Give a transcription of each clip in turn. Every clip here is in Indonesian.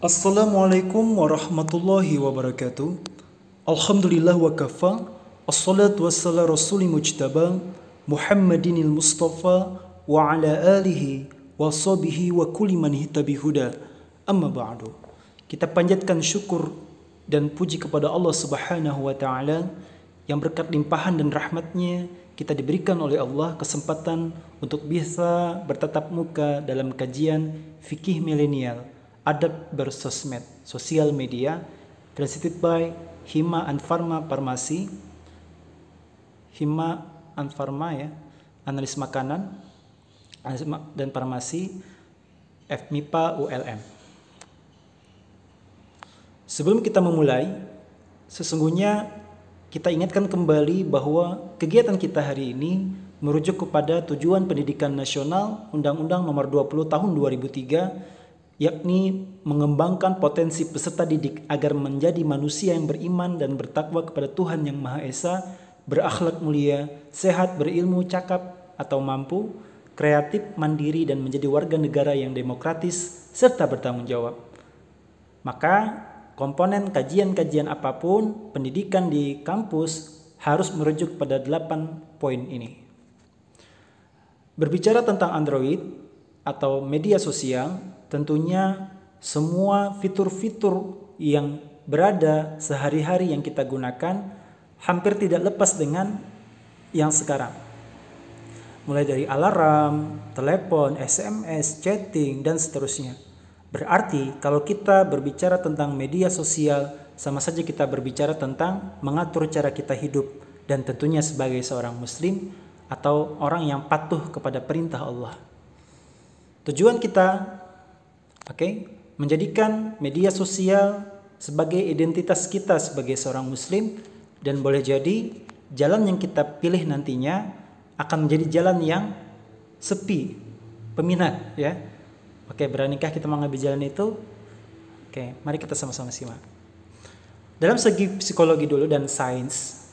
Assalamualaikum warahmatullahi wabarakatuh. Alhamdulillah wa kafa. Assalatu wassalamu rasuli mujtaba Muhammadinil Mustafa wa ala alihi wa sahbihi wa kulli man ihtabi huda. Amma ba'du. Kita panjatkan syukur dan puji kepada Allah Subhanahu wa taala yang berkat limpahan dan rahmatnya kita diberikan oleh Allah kesempatan untuk bisa bertatap muka dalam kajian fikih milenial, adab bersosmed, sosial media, presented by Hima and Pharma Farmasi, Hima and Pharma ya, analis makanan dan farmasi, FMIPA ULM. Sebelum kita memulai, sesungguhnya kita ingatkan kembali bahwa kegiatan kita hari ini merujuk kepada tujuan pendidikan nasional Undang-Undang Nomor 20 Tahun 2003, yakni mengembangkan potensi peserta didik agar menjadi manusia yang beriman dan bertakwa kepada Tuhan Yang Maha Esa, berakhlak mulia, sehat, berilmu, cakap atau mampu, kreatif, mandiri, dan menjadi warga negara yang demokratis serta bertanggung jawab. Maka komponen kajian-kajian apapun pendidikan di kampus harus merujuk pada 8 poin ini. Berbicara tentang Android atau media sosial, tentunya semua fitur-fitur yang berada sehari-hari yang kita gunakan hampir tidak lepas dengan yang sekarang. Mulai dari alarm, telepon, SMS, chatting, dan seterusnya. Berarti kalau kita berbicara tentang media sosial, sama saja kita berbicara tentang mengatur cara kita hidup, dan tentunya sebagai seorang muslim atau orang yang patuh kepada perintah Allah. Tujuan kita menjadikan media sosial sebagai identitas kita sebagai seorang muslim, dan boleh jadi jalan yang kita pilih nantinya akan menjadi jalan yang sepi peminat ya. Beranikah kita mengambil jalan itu? Mari kita sama-sama simak. Dalam segi psikologi dulu dan sains,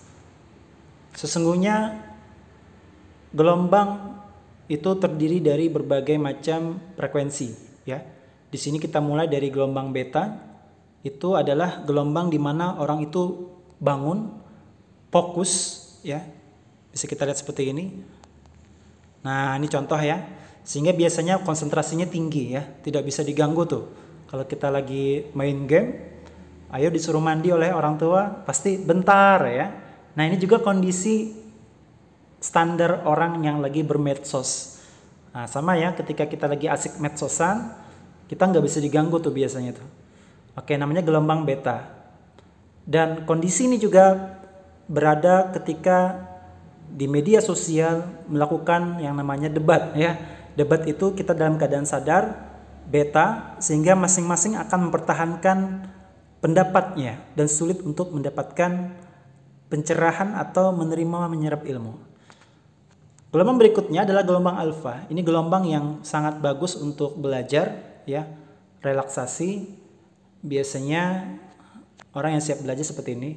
sesungguhnya gelombang itu terdiri dari berbagai macam frekuensi ya. Di sini kita mulai dari gelombang beta. Itu adalah gelombang di mana orang itu bangun, fokus ya. Bisa kita lihat seperti ini. Nah, ini contoh ya. Sehingga biasanya konsentrasinya tinggi ya, tidak bisa diganggu tuh. Kalau kita lagi main game, ayo disuruh mandi oleh orang tua, pasti bentar ya. Nah, ini juga kondisi standar orang yang lagi bermedsos. Nah, sama ya, ketika kita lagi asik medsosan, kita nggak bisa diganggu tuh biasanya tuh. Namanya gelombang beta. Dan kondisi ini juga berada ketika di media sosial melakukan yang namanya debat ya. Debat itu kita dalam keadaan sadar, beta, sehingga masing-masing akan mempertahankan pendapatnya dan sulit untuk mendapatkan pencerahan atau menyerap ilmu. Gelombang berikutnya adalah gelombang alfa. Ini gelombang yang sangat bagus untuk belajar ya, relaksasi. Biasanya orang yang siap belajar seperti ini.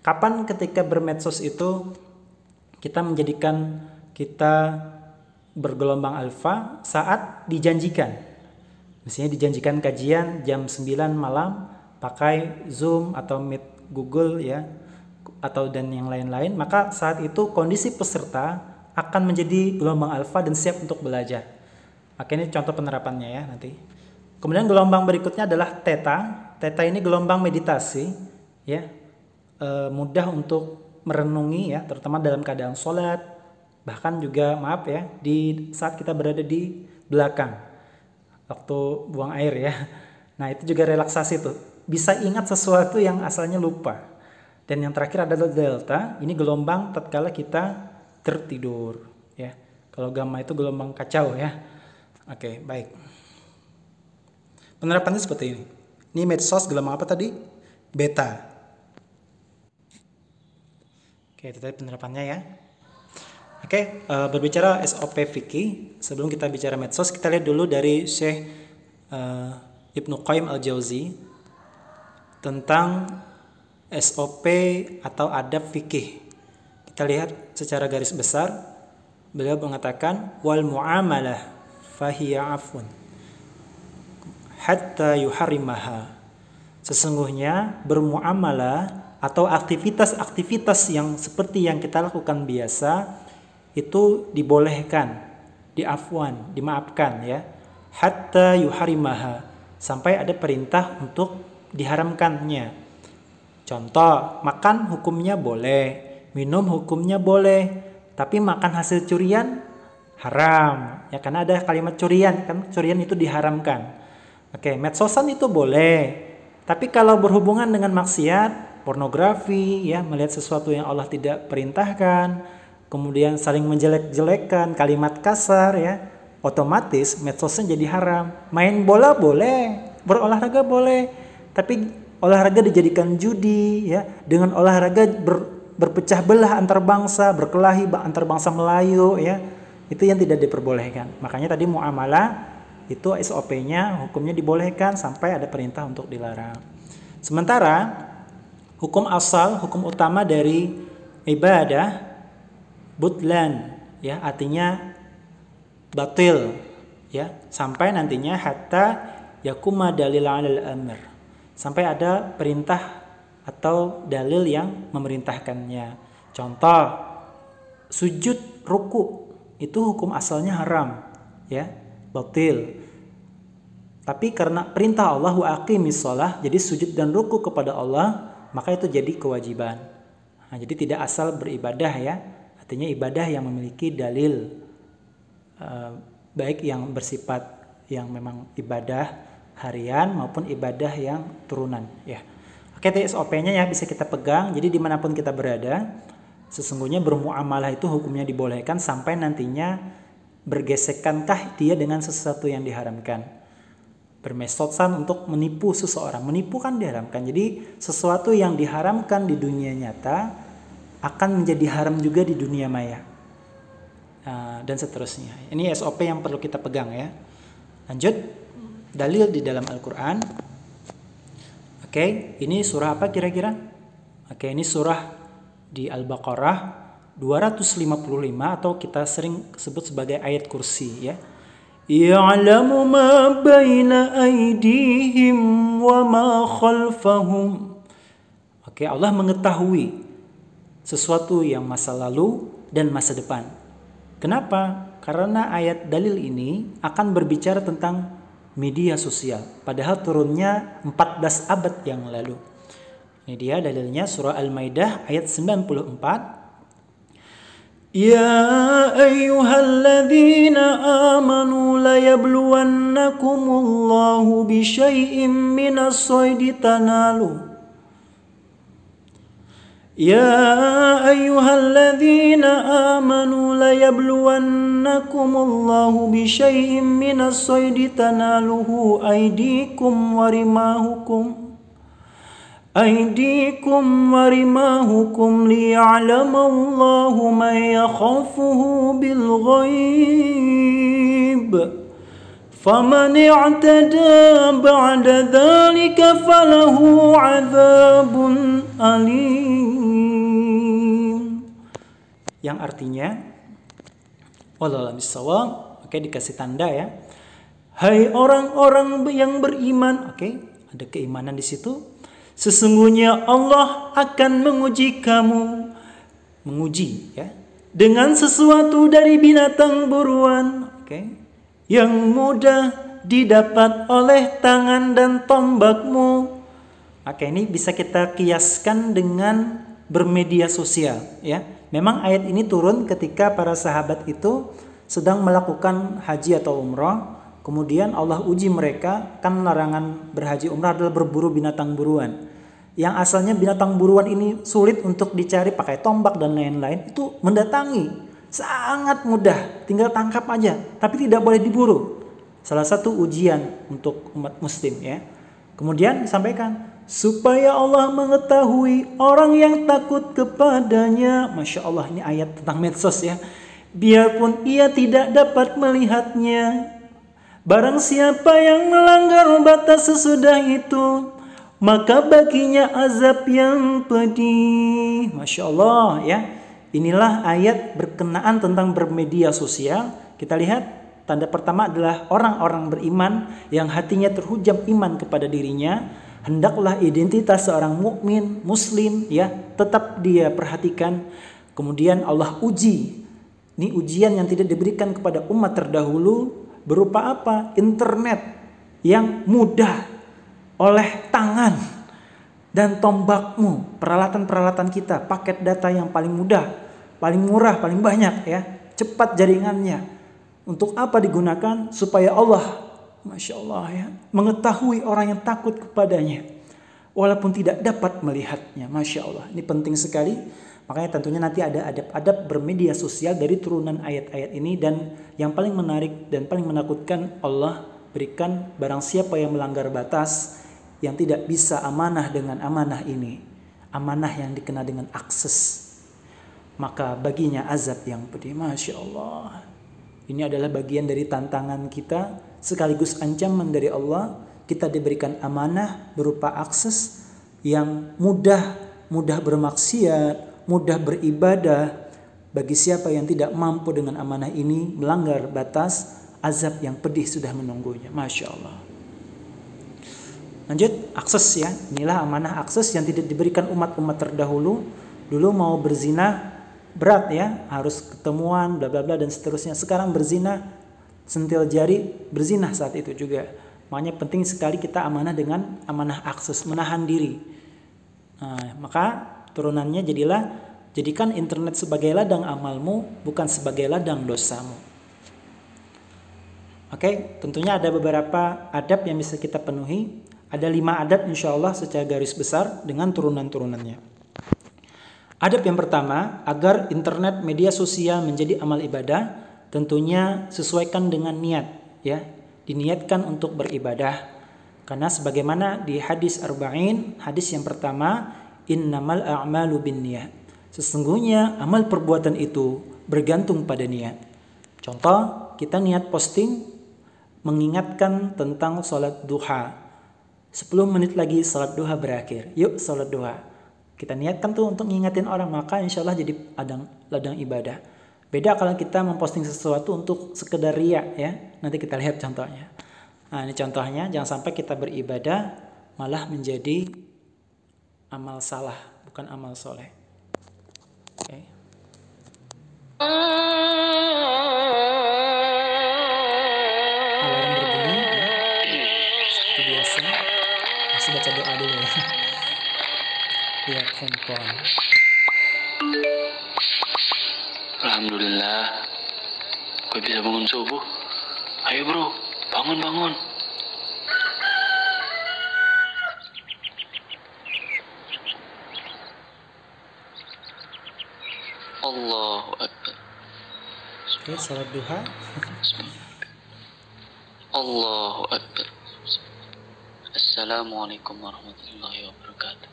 Kapan ketika bermedsos itu kita menjadikan kita bergelombang alfa saat dijanjikan. Misalnya dijanjikan kajian jam 9 malam pakai Zoom atau Meet Google ya, atau dan yang lain-lain, maka saat itu kondisi peserta akan menjadi gelombang alfa dan siap untuk belajar. Ini contoh penerapannya ya nanti. Kemudian gelombang berikutnya adalah theta. Theta ini gelombang meditasi ya. Mudah untuk merenungi ya, terutama dalam keadaan sholat. Bahkan juga di saat kita berada di belakang waktu buang air ya. Nah, itu juga relaksasi tuh. Bisa ingat sesuatu yang asalnya lupa. Dan yang terakhir adalah delta. Ini gelombang tatkala kita tertidur ya. Kalau gamma itu gelombang kacau ya. Baik. Penerapannya seperti ini. Ini medsos gelombang apa tadi? Beta. Itu tadi penerapannya ya. Berbicara SOP fikih, sebelum kita bicara medsos, kita lihat dulu dari Syekh Ibnu Qayyim al-Jauzi tentang SOP atau adab fikih. Kita lihat secara garis besar, beliau mengatakan wal muamalah fahiya afun hatta yuharimaha. Sesungguhnya bermuamalah atau aktivitas-aktivitas yang seperti yang kita lakukan biasa itu dibolehkan, dimaafkan ya. Hatta yuharimaha, sampai ada perintah untuk diharamkannya. Contoh, makan hukumnya boleh, minum hukumnya boleh, tapi makan hasil curian haram. Ya karena ada kalimat curian, kan curian itu diharamkan. Oke, medsosan itu boleh. Tapi kalau berhubungan dengan maksiat, pornografi, ya melihat sesuatu yang Allah tidak perintahkan, kemudian saling menjelek-jelekan, kalimat kasar, ya otomatis medsosnya jadi haram. Main bola boleh, berolahraga boleh, tapi olahraga dijadikan judi, ya dengan olahraga berpecah belah antar bangsa, berkelahi antar bangsa Melayu, ya itu yang tidak diperbolehkan. Makanya tadi muamalah itu SOP-nya hukumnya dibolehkan sampai ada perintah untuk dilarang. Sementara hukum asal, hukum utama dari ibadah butlan, ya artinya batil, ya sampai nantinya hatta yakuma dalil 'alal amr, sampai ada perintah atau dalil yang memerintahkannya. Contoh, sujud ruku itu hukum asalnya haram, ya batil. Tapi karena perintah Allah wa aqimis shalah, jadi sujud dan ruku kepada Allah, maka itu jadi kewajiban. Nah, jadi tidak asal beribadah ya, artinya ibadah yang memiliki dalil, baik yang bersifat yang memang ibadah harian maupun ibadah yang turunan ya. Oke, SOP-nya ya bisa kita pegang. Jadi dimanapun kita berada, sesungguhnya bermuamalah itu hukumnya dibolehkan sampai nantinya bergesekankah dia dengan sesuatu yang diharamkan. Bermesosan untuk menipu seseorang, menipu kan diharamkan. Jadi sesuatu yang diharamkan di dunia nyata akan menjadi haram juga di dunia maya, dan seterusnya. Ini SOP yang perlu kita pegang ya. Lanjut, dalil di dalam Al-Quran. Oke, ini surah apa kira-kira? Oke, ini surah di Al-Baqarah 255 atau kita sering sebut sebagai ayat kursi ya. Ya'lamu ma baina aydihim wa ma khalfahum. Oke, Allah mengetahui sesuatu yang masa lalu dan masa depan. Kenapa? Karena ayat dalil ini akan berbicara tentang media sosial. Padahal turunnya 14 abad yang lalu. Ini dia dalilnya surah Al-Maidah ayat 94. Ya ayyuhalladzina amanu layabluwannakumullahu bisyai'im minas saydi tanalu. Ya ayyuhalladzina amanu layabluwannakumullahu bisyai'im minas saydi tanaluhu aydikum warimahukum liya'lamallahu man yakhafuhu bil ghaib faman i'tada ba'da dhalika falahu 'adzabun alim. Yang artinya wallahu a'lam. Oke, dikasih tanda ya. Hai orang-orang yang beriman. Oke, ada keimanan di situ. Sesungguhnya Allah akan menguji kamu, menguji ya, dengan sesuatu dari binatang buruan, yang mudah didapat oleh tangan dan tombakmu. Ini bisa kita kiaskan dengan bermedia sosial ya. Memang ayat ini turun ketika para sahabat itu sedang melakukan haji atau umrah. Kemudian Allah uji mereka, kan larangan berhaji umrah adalah berburu binatang buruan. Yang asalnya binatang buruan ini sulit untuk dicari pakai tombak dan lain-lain, itu mendatangi. Sangat mudah, tinggal tangkap aja, tapi tidak boleh diburu. Salah satu ujian untuk umat muslim ya. Kemudian disampaikan, supaya Allah mengetahui orang yang takut kepadanya. Masya Allah, ini ayat tentang medsos ya. Biarpun ia tidak dapat melihatnya. Barang siapa yang melanggar batas sesudah itu, maka baginya azab yang pedih. Masya Allah ya. Inilah ayat berkenaan tentang bermedia sosial. Kita lihat tanda pertama adalah orang-orang beriman yang hatinya terhujam iman kepada dirinya. hendaklah identitas seorang mukmin muslim ya tetap dia perhatikan. Kemudian Allah uji. Ini ujian yang tidak diberikan kepada umat terdahulu berupa apa? Internet yang mudah oleh tangan dan tombakmu, peralatan-peralatan kita, paket data yang paling mudah, paling murah, paling banyak ya, cepat jaringannya. Untuk apa digunakan? Supaya Allah, Masya Allah ya, mengetahui orang yang takut kepadanya walaupun tidak dapat melihatnya. Masya Allah, ini penting sekali. Makanya tentunya nanti ada adab-adab bermedia sosial dari turunan ayat-ayat ini. Dan yang paling menarik dan paling menakutkan, Allah berikan barang siapa yang melanggar batas, yang tidak bisa amanah dengan amanah ini, amanah yang dikenal dengan akses, maka baginya azab yang pedih. Masya Allah. Ini adalah bagian dari tantangan kita, sekaligus ancaman dari Allah. Kita diberikan amanah berupa akses yang mudah bermaksiat, mudah beribadah. Bagi siapa yang tidak mampu dengan amanah ini, melanggar batas, azab yang pedih sudah menunggunya. Masya Allah. Lanjut, akses ya. Inilah amanah akses yang tidak diberikan umat-umat terdahulu. Dulu mau berzina berat ya, harus ketemuan bla bla bla dan seterusnya. Sekarang berzina sentil jari, berzina saat itu juga. Makanya penting sekali kita amanah dengan amanah akses, menahan diri. Nah, maka turunannya jadikan internet sebagai ladang amalmu, bukan sebagai ladang dosamu. Oke, tentunya ada beberapa adab yang bisa kita penuhi. Ada 5 adab insya Allah secara garis besar dengan turunan-turunannya. Adab yang pertama, agar internet media sosial menjadi amal ibadah, tentunya sesuaikan dengan niat ya. Diniatkan untuk beribadah. Karena sebagaimana di hadis arba'in, hadis yang pertama, innamal a'malu binniyat. Sesungguhnya amal perbuatan itu bergantung pada niat. Contoh, kita niat posting mengingatkan tentang salat duha. 10 menit lagi salat duha berakhir. Yuk salat duha. Kita niatkan tuh untuk ngingetin orang, maka insya Allah jadi ladang ibadah. Beda kalau kita memposting sesuatu untuk sekedar riya ya. Nanti kita lihat contohnya. Nah, ini contohnya, jangan sampai kita beribadah malah menjadi amal salah, bukan amal soleh. Oke. Alarm berbunyi ya. Seperti biasa. Masih baca doa dulu ya. Lihat handphone. Alhamdulillah, gue bisa bangun subuh. Ayo bro, bangun. Allahu Akbar. Oke, salat duha. Allahu Akbar. Assalamualaikum warahmatullahi wabarakatuh.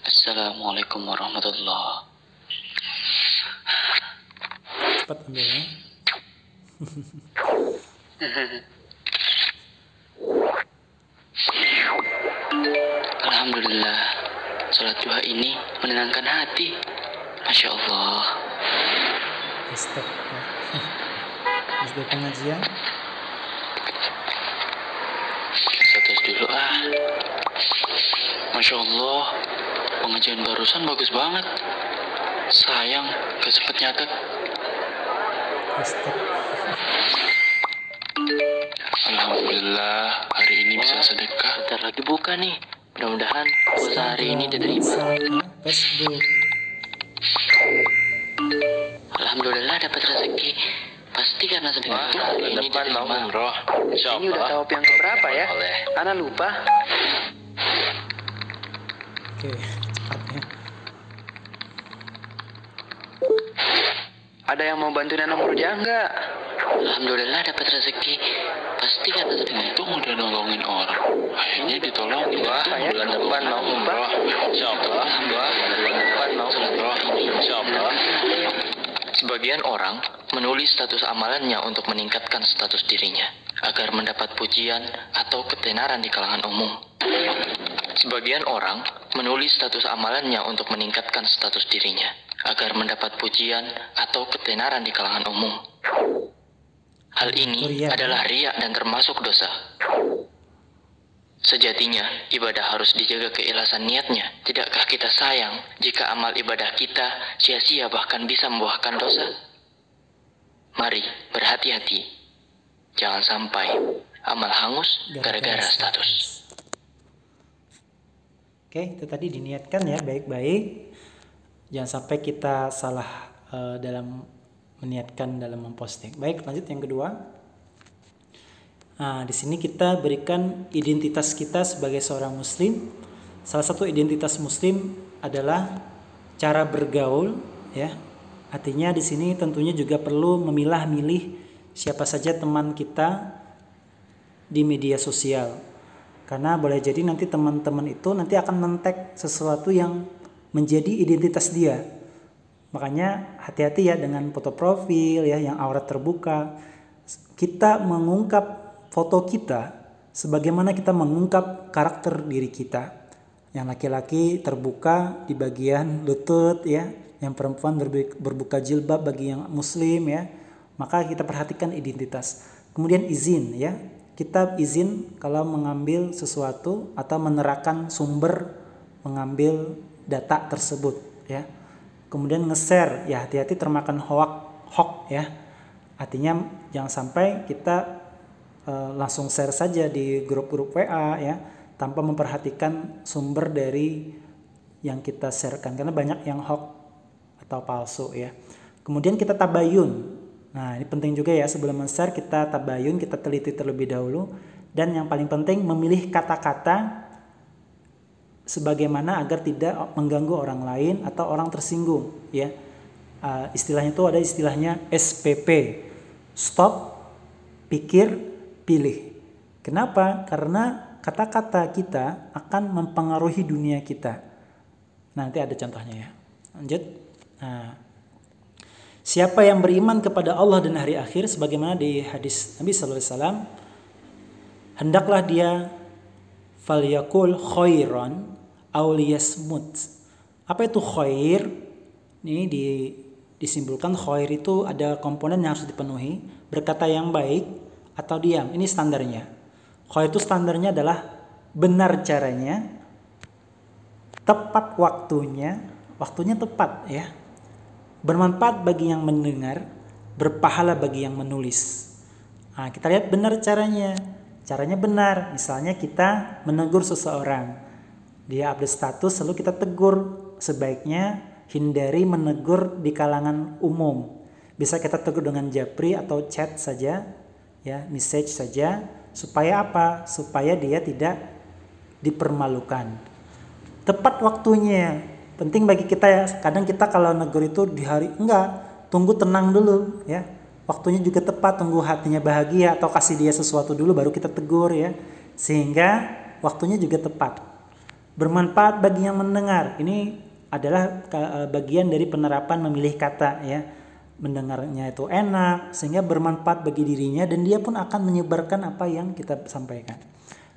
Assalamualaikum warahmatullahi. Cepat ambil ya. Alhamdulillah, salat duha ini menenangkan hati. Masya Allah. Stop ya. Masih pengajian. Status dulu Masya Allah, pengajian barusan bagus banget. Sayang, gak sempet nyatet. Stop. Alhamdulillah, hari ini bisa sedekah. Bentar lagi buka nih. Mudah-mudahan puasa hari ini diterima. Facebook. Alhamdulillah dapat rezeki. Pasti karena sedekah hari ini diterima. Ini udah tahu yang keberapa ya? Ana lupa. Oke, cepat ya. Ada yang mau bantuin Ana Murja enggak? Alhamdulillah dapat rezeki. Pasti karena sedekah. Untung udah nolongin orang. Akhirnya ditolongin. Wah, bulan depan mau umrah. Insyaallah. Bulan depan mau umrah. Insyaallah. Sebagian orang menulis status amalannya untuk meningkatkan status dirinya agar mendapat pujian atau ketenaran di kalangan umum. Sebagian orang menulis status amalannya untuk meningkatkan status dirinya agar mendapat pujian atau ketenaran di kalangan umum. Hal ini adalah riya dan termasuk dosa. Sejatinya, ibadah harus dijaga keikhlasan niatnya. Tidakkah kita sayang jika amal ibadah kita sia-sia bahkan bisa membuahkan dosa? Mari berhati-hati. Jangan sampai amal hangus gara-gara status. Oke, itu tadi diniatkan ya baik-baik. Jangan sampai kita salah dalam meniatkan dalam memposting. Baik, lanjut yang kedua. Nah, di sini kita berikan identitas kita sebagai seorang muslim. Salah satu identitas muslim adalah cara bergaul ya. Artinya di sini tentunya juga perlu memilah-milih siapa saja teman kita di media sosial. Karena boleh jadi nanti teman-teman itu nanti akan men-tag sesuatu yang menjadi identitas dia. Makanya hati-hati ya dengan foto profil ya yang aurat terbuka. Kita mengungkap foto kita sebagaimana kita mengungkap karakter diri kita. Yang laki-laki terbuka di bagian lutut ya, yang perempuan berbuka jilbab bagi yang muslim ya. Maka kita perhatikan identitas. Kemudian izin ya. Kita izin kalau mengambil sesuatu atau menerapkan sumber mengambil data tersebut ya. Kemudian nge-share ya, hati-hati termakan hoax ya. Artinya jangan sampai kita langsung share saja di grup-grup WA ya tanpa memperhatikan sumber dari yang kita sharekan karena banyak yang hoax atau palsu ya. Kemudian kita tabayun. Nah, ini penting juga ya, sebelum men-share kita tabayun, kita teliti terlebih dahulu, dan yang paling penting memilih kata-kata sebagaimana agar tidak mengganggu orang lain atau orang tersinggung ya. Istilahnya itu ada istilahnya SPP. Stop, pikir, pilih. Kenapa? Karena kata-kata kita akan mempengaruhi dunia kita. Nanti ada contohnya ya. Lanjut. Nah, siapa yang beriman kepada Allah dan hari akhir, sebagaimana di hadis Nabi sallallahu alaihi wasallam, hendaklah dia falyakul khairan aw liyasmut. Apa itu khair? Ini disimpulkan khair itu ada komponen yang harus dipenuhi, berkata yang baik atau diam. Ini standarnya. Khair itu standarnya adalah benar caranya, tepat waktunya tepat ya. Bermanfaat bagi yang mendengar, berpahala bagi yang menulis. Nah, kita lihat benar caranya. Caranya benar. Misalnya kita menegur seseorang. Dia update status lalu kita tegur. Sebaiknya hindari menegur di kalangan umum. Bisa kita tegur dengan japri atau chat saja. Ya, message saja, supaya apa? Supaya dia tidak dipermalukan. Tepat waktunya, penting bagi kita ya. Kadang kita kalau negur itu di hari enggak, tunggu tenang dulu ya. Waktunya juga tepat, tunggu hatinya bahagia atau kasih dia sesuatu dulu baru kita tegur ya. Sehingga waktunya juga tepat. Bermanfaat bagi yang mendengar. Ini adalah bagian dari penerapan memilih kata ya. Mendengarnya itu enak sehingga bermanfaat bagi dirinya dan dia pun akan menyebarkan apa yang kita sampaikan.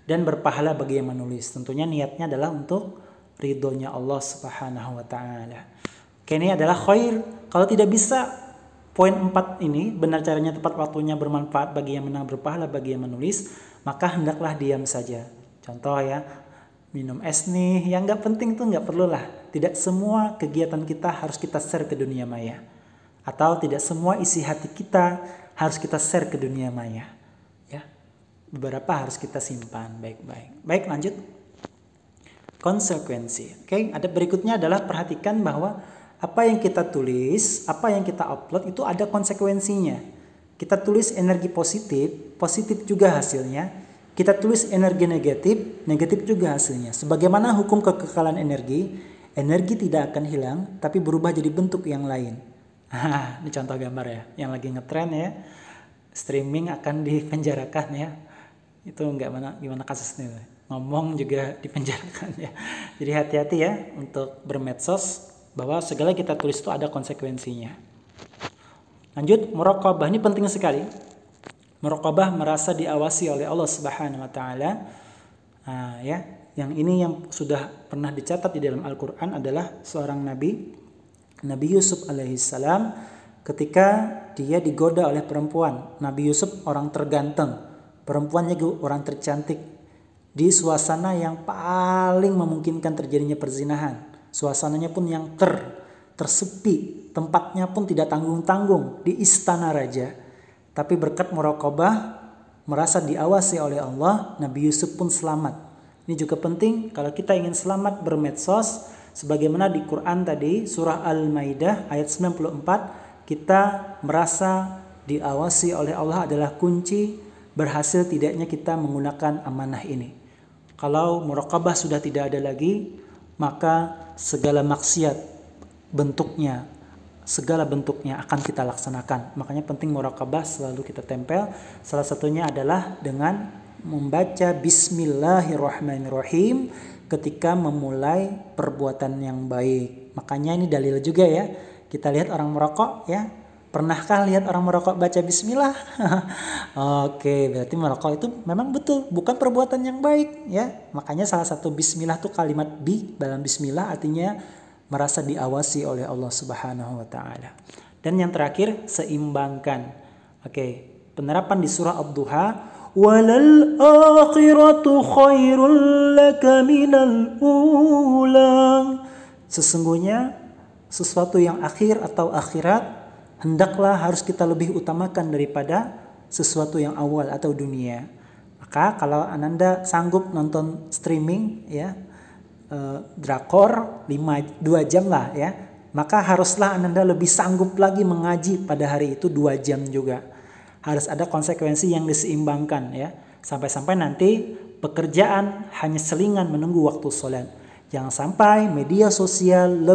Dan berpahala bagi yang menulis. Tentunya niatnya adalah untuk ridhonya Allah Subhanahu wa taala. Oke, ini adalah khair. Kalau tidak bisa poin 4 ini, benar caranya, tepat waktunya, bermanfaat bagi yang menang, berpahala bagi yang menulis, maka hendaklah diam saja. Contoh ya, minum es nih, yang nggak penting tuh nggak perlulah. Tidak semua kegiatan kita harus kita share ke dunia maya. Atau tidak semua isi hati kita harus kita share ke dunia maya. Ya, beberapa harus kita simpan baik-baik. Baik, lanjut. Konsekuensi. Oke, ada berikutnya adalah perhatikan bahwa apa yang kita tulis, apa yang kita upload itu ada konsekuensinya. Kita tulis energi positif, positif juga hasilnya. Kita tulis energi negatif, negatif juga hasilnya. Sebagaimana hukum kekekalan energi, energi tidak akan hilang, tapi berubah jadi bentuk yang lain. Ini contoh gambar ya, yang lagi ngetren ya, streaming akan dipenjarakan ya. Itu gimana kasusnya, ngomong juga dipenjarakan ya. Jadi hati-hati ya untuk bermedsos, bahwa segala kita tulis itu ada konsekuensinya. Lanjut, muraqabah, ini penting sekali. Muraqabah merasa diawasi oleh Allah Subhanahu wa taala. Nah, ya, yang ini yang sudah pernah dicatat di dalam Al-Qur'an adalah seorang Nabi Yusuf alaihissalam ketika dia digoda oleh perempuan. Nabi Yusuf orang terganteng, perempuannya orang tercantik. di suasana yang paling memungkinkan terjadinya perzinahan. Suasananya pun yang tersepi, tempatnya pun tidak tanggung-tanggung di istana raja. Tapi berkat muraqabah, merasa diawasi oleh Allah, Nabi Yusuf pun selamat. Ini juga penting kalau kita ingin selamat bermedsos, sebagaimana di Quran tadi surah Al-Maidah ayat 94, kita merasa diawasi oleh Allah adalah kunci berhasil tidaknya kita menggunakan amanah ini. Kalau muraqabah sudah tidak ada lagi, maka segala maksiat bentuknya, segala bentuknya akan kita laksanakan. Makanya penting muraqabah selalu kita tempel. Salah satunya adalah dengan membaca Bismillahirrahmanirrahim ketika memulai perbuatan yang baik. Makanya ini dalil juga ya. Kita lihat orang merokok ya. Pernahkah lihat orang merokok baca Bismillah? Oke, berarti merokok itu memang betul bukan perbuatan yang baik ya. Makanya salah satu Bismillah itu kalimat bi dalam Bismillah artinya merasa diawasi oleh Allah Subhanahu wa taala. Dan yang terakhir, seimbangkan. Oke, penerapan di surah Ad-Duha, walal akhiratu khairul laka minal ula. Sesungguhnya sesuatu yang akhir atau akhirat hendaklah harus kita lebih utamakan daripada sesuatu yang awal atau dunia. Maka kalau Ananda sanggup nonton streaming ya, drakor 2 jam lah ya, maka haruslah Ananda lebih sanggup lagi mengaji pada hari itu 2 jam juga. Harus ada konsekuensi yang diseimbangkan ya. Sampai-sampai nanti pekerjaan hanya selingan menunggu waktu sholat. Jangan sampai media sosial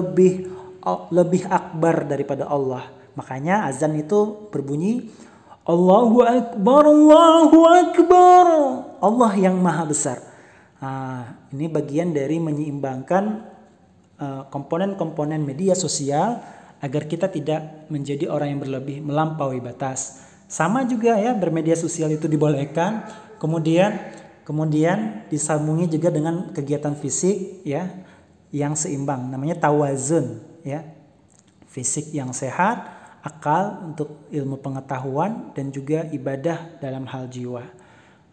lebih akbar daripada Allah. Makanya azan itu berbunyi Allahu Akbar, Allahu Akbar, Allah yang maha besar. Ini bagian dari menyeimbangkan komponen-komponen media sosial agar kita tidak menjadi orang yang berlebih melampaui batas. Sama juga ya, bermedia sosial itu dibolehkan, kemudian disambungi juga dengan kegiatan fisik ya yang seimbang, namanya tawazun ya. Fisik yang sehat, akal untuk ilmu pengetahuan, dan juga ibadah dalam hal jiwa.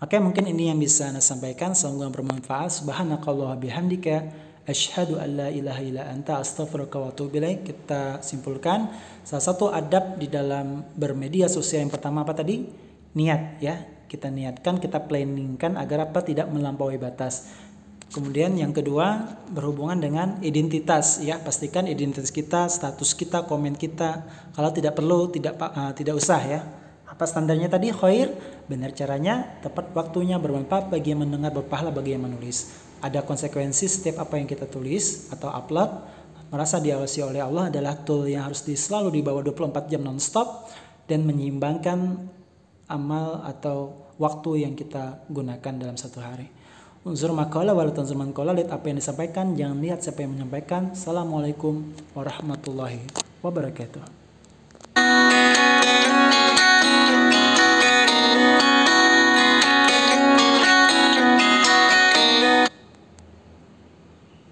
Oke, mungkin ini yang bisa Anda sampaikan, semoga bermanfaat. Subhanakallah bihamdika asyhadu an la ilaha illa anta astaghfiruka wa atubu ilaik. Kita simpulkan, salah satu adab di dalam bermedia sosial yang pertama apa tadi? Niat ya. Kita niatkan, kita planningkan agar apa? Tidak melampaui batas. Kemudian yang kedua berhubungan dengan identitas ya, pastikan identitas kita, status kita, komen kita. Kalau tidak perlu tidak usah ya. Apa standarnya tadi? Khair, benar caranya, tepat waktunya, bermanfaat bagi yang mendengar, berpahala bagi yang menulis. Ada konsekuensi setiap apa yang kita tulis atau upload. Merasa diawasi oleh Allah adalah tool yang harus selalu di bawah 24 jam non-stop dan menyeimbangkan amal atau waktu yang kita gunakan dalam satu hari. Unzur maqala wala tanzur man qala, lihat apa yang disampaikan, jangan lihat siapa yang menyampaikan. Assalamualaikum warahmatullahi wabarakatuh.